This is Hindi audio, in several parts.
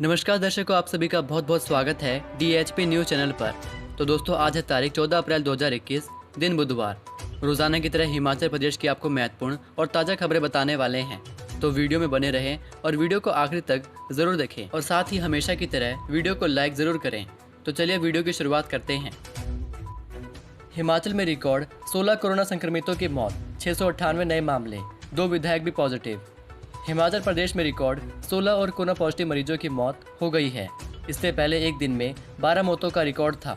नमस्कार दर्शकों, आप सभी का बहुत बहुत स्वागत है DHP न्यूज़ चैनल पर। तो दोस्तों, आज है तारीख 14 अप्रैल 2021, दिन बुधवार। रोजाना की तरह हिमाचल प्रदेश की आपको महत्वपूर्ण और ताज़ा खबरें बताने वाले हैं। तो वीडियो में बने रहें और वीडियो को आखिर तक ज़रूर देखें और साथ ही हमेशा की तरह वीडियो को लाइक ज़रूर करें। तो चलिए वीडियो की शुरुआत करते हैं। हिमाचल में रिकॉर्ड 16 कोरोना संक्रमितों की मौत, 698 नए मामले, 2 विधायक भी पॉजिटिव। हिमाचल प्रदेश में रिकॉर्ड 16 और कोरोना पॉजिटिव मरीजों की मौत हो गई है। इससे पहले एक दिन में 12 मौतों का रिकॉर्ड था।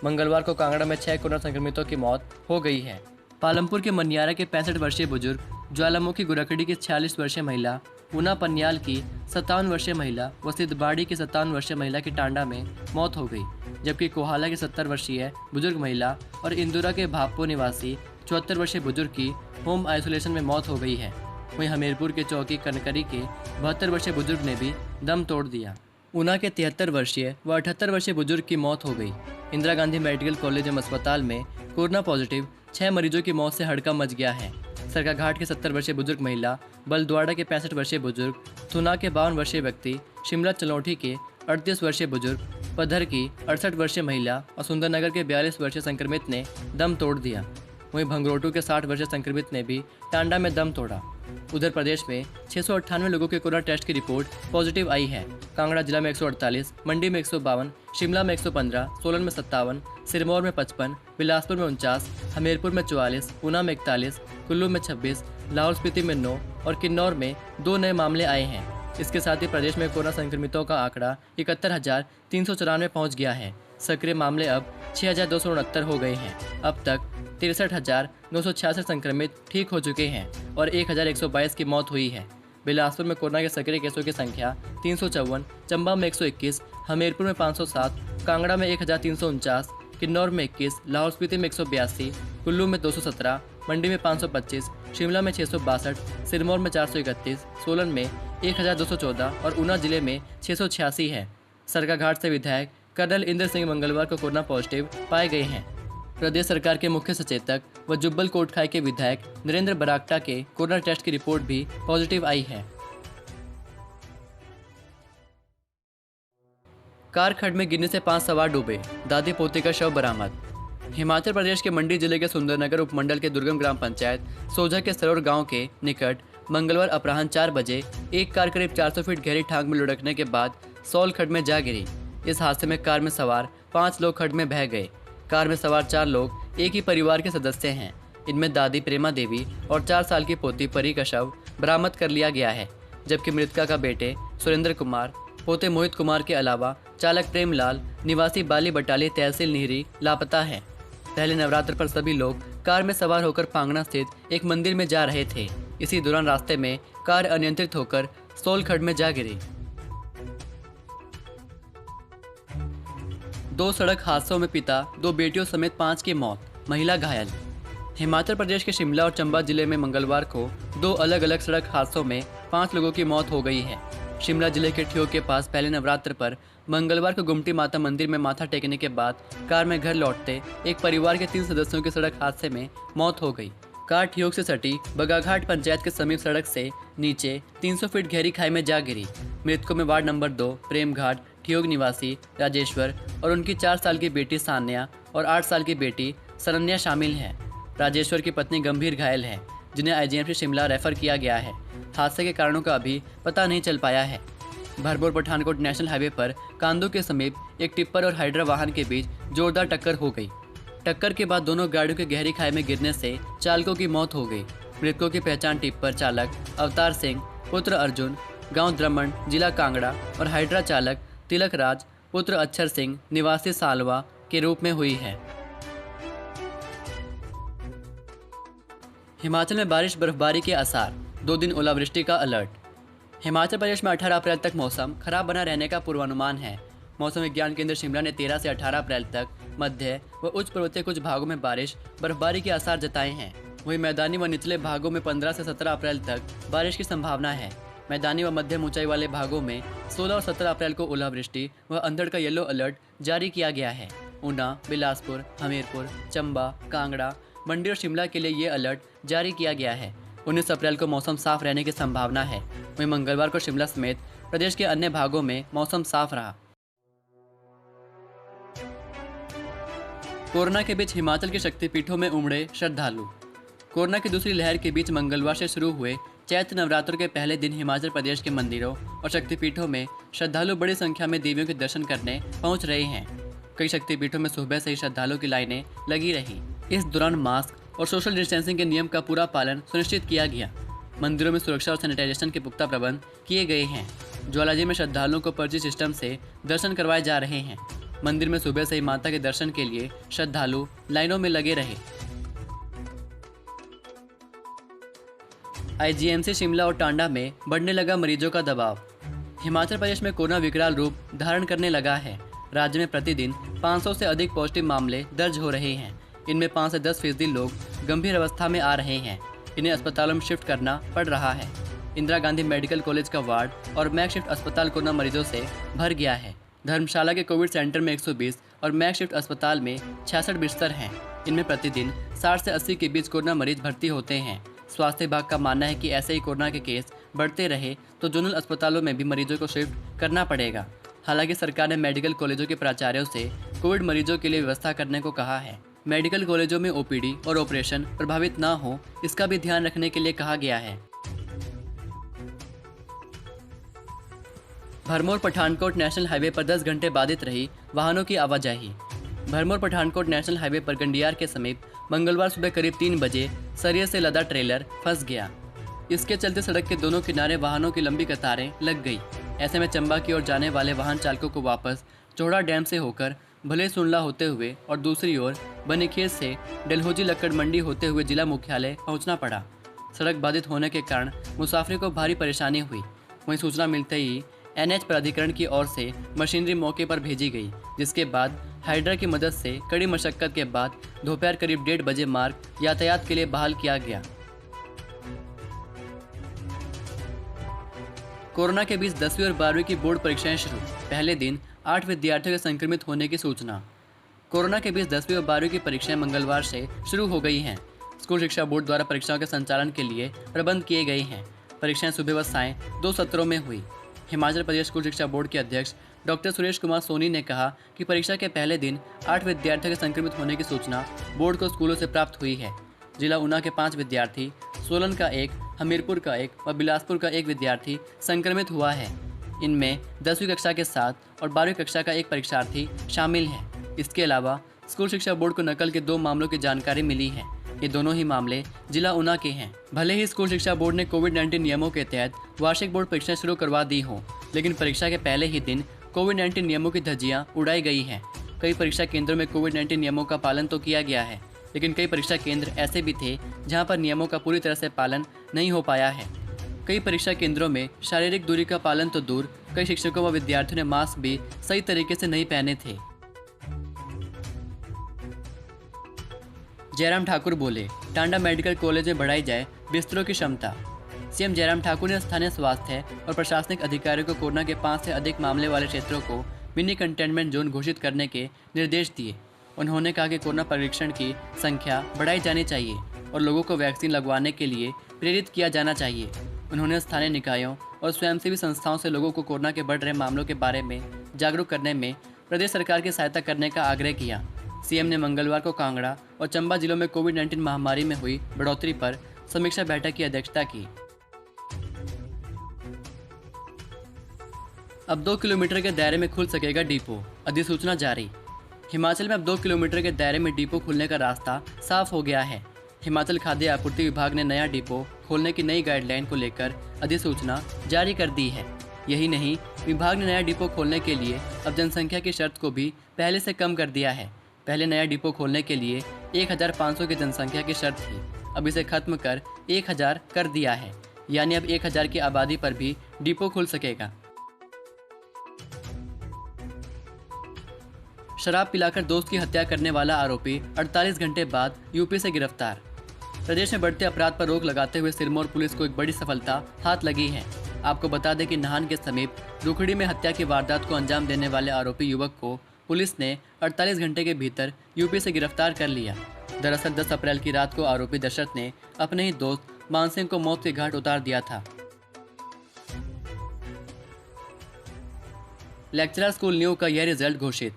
मंगलवार को कांगड़ा में 6 कोरोना संक्रमितों की मौत हो गई है। पालमपुर के मनियारा के 65 वर्षीय बुजुर्ग, ज्वालामुखी गुरकड़ी की 46 वर्षीय महिला, ऊना पन्याल की 57 वर्षीय महिला व सिद्धबाड़ी की 57 वर्षीय महिला की टांडा में मौत हो गई, जबकि कोहाला की 70 वर्षीय बुजुर्ग महिला और इंदुरा के भापो निवासी 74 वर्षीय बुजुर्ग की होम आइसोलेशन में मौत हो गई है। वहीं हमीरपुर के चौकी कनकरी के 72 वर्षीय बुजुर्ग ने भी दम तोड़ दिया। ऊना के 73 वर्षीय व 78 वर्षीय बुजुर्ग की मौत हो गई। इंदिरा गांधी मेडिकल कॉलेज एवं अस्पताल में कोरोना पॉजिटिव 6 मरीजों की मौत से हड़कंप मच गया है। सरकाघाट के 70 वर्षीय बुजुर्ग महिला, बलद्वाड़ा के 65 वर्षीय बुजुर्ग, थुना के 52 वर्षीय व्यक्ति, शिमला चलौठी के 38 वर्षीय बुजुर्ग, पधर की 68 वर्षीय महिला और सुंदरनगर के 42 वर्षीय संक्रमित ने दम तोड़ दिया। वहीं भंगरोटू के 60 वर्षीय संक्रमित ने भी टांडा में दम तोड़ा। उधर प्रदेश में 698 लोगों के कोरोना टेस्ट की रिपोर्ट पॉजिटिव आई है। कांगड़ा जिला में 148, मंडी में 152, शिमला में 115, सोलन में 57, सिरमौर में 55, बिलासपुर में 49, हमीरपुर में 44, ऊना में 41, कुल्लू में 26, लाहौल स्पीति में 9 और किन्नौर में 2 नए मामले आए हैं। इसके साथ ही प्रदेश में कोरोना संक्रमितों का आंकड़ा 71,394 पहुँच गया है। सक्रिय मामले अब 6,269 हो गए हैं। अब तक 63,966 संक्रमित ठीक हो चुके हैं और 1,122 की मौत हुई है। बिलासपुर में कोरोना के सक्रिय केसों की संख्या 354, चंबा में 121, हमीरपुर में 507, कांगड़ा में 1,349, किन्नौर में 21, लाहौल स्पीति में 182, कुल्लू में 217, मंडी में 525, शिमला में 662, सिरमौर में 431, सोलन में 1,214 और ऊना जिले में 686 है। सरकाघाट से विधायक कर्नल इंद्र सिंह मंगलवार को कोरोना पॉजिटिव पाए गए हैं। प्रदेश सरकार के मुख्य सचेतक व जुब्बल कोटखाई के विधायक नरेंद्र बरागटा के कोरोना टेस्ट की रिपोर्ट भी पॉजिटिव आई है। कार खड्ड में गिरने से 5 सवार डूबे, दादी पोते का शव बरामद। हिमाचल प्रदेश के मंडी जिले के सुंदरनगर उपमंडल के दुर्गम ग्राम पंचायत सोजा के सरोर गांव के निकट मंगलवार अपराह्न 4 बजे एक कार करीब 400 फीट गहरी ठांग में लुढ़कने के बाद सौल खड्ड में जा गिरी। इस हादसे में कार में सवार 5 लोग खड्ड में बह गए। कार में सवार 4 लोग एक ही परिवार के सदस्य हैं। इनमें दादी प्रेमा देवी और 4 साल की पोती परी का शव बरामद कर लिया गया है, जबकि मृतका का बेटे सुरेंद्र कुमार, पोते मोहित कुमार के अलावा चालक प्रेमलाल निवासी बाली बटाली तहसील निहरी लापता है। पहले नवरात्र पर सभी लोग कार में सवार होकर पांगणा स्थित एक मंदिर में जा रहे थे। इसी दौरान रास्ते में कार अनियंत्रित होकर सौल खड्ड में जा गिरी। 2 सड़क हादसों में पिता, 2 बेटियों समेत 5 की मौत, महिला घायल। हिमाचल प्रदेश के शिमला और चंबा जिले में मंगलवार को 2 अलग अलग सड़क हादसों में 5 लोगों की मौत हो गई है। शिमला जिले के ठियोग के पास पहले नवरात्र पर मंगलवार को गुमटी माता मंदिर में माथा टेकने के बाद कार में घर लौटते एक परिवार के 3 सदस्यों की सड़क हादसे में मौत हो गई। कार ठियोग से सटी बगाघाट पंचायत के समीप सड़क से नीचे 300 फीट गहरी खाई में जा गिरी। मृतकों में वार्ड नंबर 2 प्रेमघाट ठियोग निवासी राजेश्वर और उनकी 4 साल की बेटी सान्या और 8 साल की बेटी सरन्या शामिल हैं। राजेश्वर की पत्नी गंभीर घायल है, जिन्हें IGMC शिमला रेफर किया गया है। हादसे के कारणों का अभी पता नहीं चल पाया है। भरमौर पठानकोट नेशनल हाईवे पर कांदू के समीप एक टिप्पर और हाइड्रा वाहन के बीच जोरदार टक्कर हो गई। टक्कर के बाद दोनों गाड़ियों के गहरी खाई में गिरने से चालकों की मौत हो गई। मृतकों की पहचान टिप्पर चालक अवतार सिंह पुत्र अर्जुन, गांव द्रमण, जिला कांगड़ा और हाइड्रा चालक तिलक राज पुत्र अक्षर सिंह निवासी सालवा के रूप में हुई है। हिमाचल में बारिश बर्फबारी के आसार, 2 दिन ओलावृष्टि का अलर्ट। हिमाचल प्रदेश में 18 अप्रैल तक मौसम खराब बना रहने का पूर्वानुमान है। मौसम विज्ञान केंद्र शिमला ने 13 से 18 अप्रैल तक मध्य व उच्च पर्वतीय कुछ भागों में बारिश बर्फबारी के आसार जताए हैं। वहीं मैदानी व निचले भागों में 15 से 17 अप्रैल तक बारिश की संभावना है। मैदानी व मध्यम ऊंचाई वाले भागों में 16 और 17 अप्रैल को ओलावृष्टि व अंधड़ का येलो अलर्ट जारी किया गया है। ऊना, बिलासपुर, हमीरपुर, चंबा, कांगड़ा, मंडी और शिमला के लिए ये अलर्ट जारी किया गया है। 19 अप्रैल को मौसम साफ रहने की संभावना है। वहीं मंगलवार को शिमला समेत प्रदेश के अन्य भागों में मौसम साफ रहा। कोरोना के बीच हिमाचल के शक्तिपीठों में उमड़े श्रद्धालु। कोरोना की दूसरी लहर के बीच मंगलवार से शुरू हुए चैत्र नवरात्र के पहले दिन हिमाचल प्रदेश के मंदिरों और शक्तिपीठों में श्रद्धालु बड़ी संख्या में देवियों के दर्शन करने पहुंच रहे हैं। कई शक्तिपीठों में सुबह से ही श्रद्धालुओं की लाइनें लगी रही। इस दौरान मास्क और सोशल डिस्टेंसिंग के नियम का पूरा पालन सुनिश्चित किया गया। मंदिरों में सुरक्षा और सैनिटाइजेशन के पुख्ता प्रबंध किए गए हैं। ज्वालाजी में श्रद्धालुओं को पर्ची सिस्टम से दर्शन करवाए जा रहे हैं। मंदिर में सुबह से ही माता के दर्शन के लिए श्रद्धालु लाइनों में लगे रहे। आईजीएमसी शिमला और टांडा में बढ़ने लगा मरीजों का दबाव। हिमाचल प्रदेश में कोरोना विकराल रूप धारण करने लगा है। राज्य में प्रतिदिन 500 से अधिक पॉजिटिव मामले दर्ज हो रहे हैं। इनमें 5 से 10% लोग गंभीर अवस्था में आ रहे हैं। इन्हें अस्पतालों में शिफ्ट करना पड़ रहा है। इंदिरा गांधी मेडिकल कॉलेज का वार्ड और मैकशिफ्ट अस्पताल कोरोना मरीजों से भर गया है। धर्मशाला के कोविड सेंटर में 120 और मैकशिफ्ट अस्पताल में 66 बिस्तर हैं। इनमें प्रतिदिन 60 से 80 के बीच कोरोना मरीज भर्ती होते हैं। स्वास्थ्य विभाग का मानना है कि ऐसे ही कोरोना के केस बढ़ते रहे तो जोनल अस्पतालों में भी मरीजों को शिफ्ट करना पड़ेगा। हालांकि सरकार ने मेडिकल कॉलेजों के प्राचार्यों से कोविड मरीजों के लिए व्यवस्था करने को कहा है। मेडिकल कॉलेजों में ओपीडी और ऑपरेशन प्रभावित न हो, इसका भी ध्यान रखने के लिए कहा गया है। भरमौर पठानकोट नेशनल हाईवे पर 10 घंटे बाधित रही वाहनों की आवाजाही। भरमौर पठानकोट नेशनल हाईवे पर गंडियार के समीप मंगलवार सुबह करीब 3 बजे सरिये से लदा ट्रेलर फंस गया। इसके चलते सड़क के दोनों किनारे वाहनों की लंबी कतारें लग गई। ऐसे में चंबा की ओर जाने वाले वाहन चालकों को वापस चौड़ा डैम से होकर भले सुनला होते हुए और दूसरी ओर बनीखेत से डलहौजी लक्कड़ मंडी होते हुए जिला मुख्यालय पहुंचना पड़ा। सड़क बाधित होने के कारण मुसाफिर को भारी परेशानी हुई। वहीं सूचना मिलते ही एनएच प्राधिकरण की ओर से मशीनरी मौके पर भेजी गई, जिसके बाद हाइड्रा की मदद से कड़ी मशक्कत के बाद दोपहर करीब 1:30 बजे मार्ग यातायात के लिए बहाल किया गया। कोरोना के बीच 10वीं और 12वीं की बोर्ड परीक्षाएं शुरू। पहले दिन 8 विद्यार्थियों के संक्रमित होने की सूचना। कोरोना के बीच 10वीं और 12वीं की परीक्षाएं मंगलवार से शुरू हो गई हैं। स्कूल शिक्षा बोर्ड द्वारा परीक्षाओं के संचालन के लिए प्रबंध किए गए हैं। परीक्षाएं सुबह व सायं 2 सत्रों में हुई। हिमाचल प्रदेश स्कूल शिक्षा बोर्ड के अध्यक्ष डॉक्टर सुरेश कुमार सोनी ने कहा कि परीक्षा के पहले दिन 8 विद्यार्थियों के संक्रमित होने की सूचना बोर्ड को स्कूलों से प्राप्त हुई है। जिला ऊना के 5 विद्यार्थी, सोलन का 1, हमीरपुर का 1 व बिलासपुर का 1 विद्यार्थी संक्रमित हुआ है। इनमें 10वीं कक्षा के 7 और 12वीं कक्षा का 1 परीक्षार्थी शामिल है। इसके अलावा स्कूल शिक्षा बोर्ड को नकल के 2 मामलों की जानकारी मिली है। ये दोनों ही मामले जिला ऊना के हैं। भले ही स्कूल शिक्षा बोर्ड ने कोविड-19 नियमों के तहत वार्षिक बोर्ड परीक्षाएं शुरू करवा दी हों, लेकिन परीक्षा के पहले ही दिन कोविड-19 नियमों की धज्जियां उड़ाई गई हैं। कई परीक्षा केंद्रों में कोविड-19 नियमों का पालन तो किया गया है, लेकिन कई परीक्षा केंद्र ऐसे भी थे जहां पर नियमों का पूरी तरह से पालन नहीं हो पाया है। कई परीक्षा केंद्रों में शारीरिक दूरी का पालन तो दूर, कई शिक्षकों व विद्यार्थियों ने मास्क भी सही तरीके से नहीं पहने थे। जयराम ठाकुर बोले, टांडा मेडिकल कॉलेज में बढ़ाई जाए बिस्तरों की क्षमता। सीएम जयराम ठाकुर ने स्थानीय स्वास्थ्य और प्रशासनिक अधिकारियों को कोरोना के 5 से अधिक मामले वाले क्षेत्रों को मिनी कंटेनमेंट जोन घोषित करने के निर्देश दिए। उन्होंने कहा कि कोरोना परीक्षण की संख्या बढ़ाई जानी चाहिए और लोगों को वैक्सीन लगवाने के लिए प्रेरित किया जाना चाहिए। उन्होंने स्थानीय निकायों और स्वयंसेवी संस्थाओं से लोगों को कोरोना के बढ़ रहे मामलों के बारे में जागरूक करने में प्रदेश सरकार की सहायता करने का आग्रह किया। सीएम ने मंगलवार को कांगड़ा और चंबा जिलों में कोविड-19 महामारी में हुई बढ़ोतरी पर समीक्षा बैठक की अध्यक्षता की। अब 2 किलोमीटर के दायरे में खुल सकेगा डिपो, अधिसूचना जारी। हिमाचल में अब 2 किलोमीटर के दायरे में डिपो खुलने का रास्ता साफ हो गया है। हिमाचल खाद्य आपूर्ति विभाग ने नया डिपो खोलने की नई गाइडलाइन को लेकर अधिसूचना जारी कर दी है। यही नहीं, विभाग ने नया डिपो खोलने के लिए अब जनसंख्या की शर्त को भी पहले से कम कर दिया है। पहले नया डिपो खोलने के लिए 1500 की जनसंख्या की शर्त थी, अब इसे खत्म कर 1000 कर दिया है। यानी अब 1000 की आबादी पर भी डिपो खुल सकेगा। शराब पिलाकर दोस्त की हत्या करने वाला आरोपी 48 घंटे बाद यूपी से गिरफ्तार। प्रदेश में बढ़ते अपराध पर रोक लगाते हुए सिरमौर पुलिस को एक बड़ी सफलता हाथ लगी है। आपको बता दें कि नाहन के समीप रुखड़ी में हत्या की वारदात को अंजाम देने वाले आरोपी युवक को पुलिस ने 48 घंटे के भीतर यूपी से गिरफ्तार कर लिया। दरअसल 10 अप्रैल की रात को आरोपी दशरथ ने अपने ही दोस्त मान सिंह को मौत के घाट उतार दिया था। लेक्चरर स्कूल न्यू का यह रिजल्ट घोषित।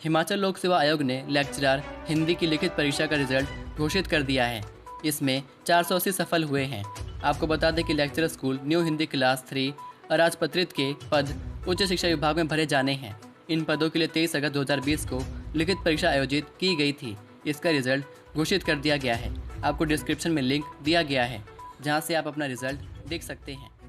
हिमाचल लोक सेवा आयोग ने लेक्चरर हिंदी की लिखित परीक्षा का रिजल्ट घोषित कर दिया है। इसमें 480 सफल हुए हैं। आपको बता दें कि lecturer school new Hindi class 3 अराजपत्रित के पद उच्च शिक्षा विभाग में भरे जाने हैं। इन पदों के लिए 23 अगस्त 2020 को लिखित परीक्षा आयोजित की गई थी। इसका रिजल्ट घोषित कर दिया गया है। आपको डिस्क्रिप्शन में लिंक दिया गया है, जहां से आप अपना रिजल्ट देख सकते हैं।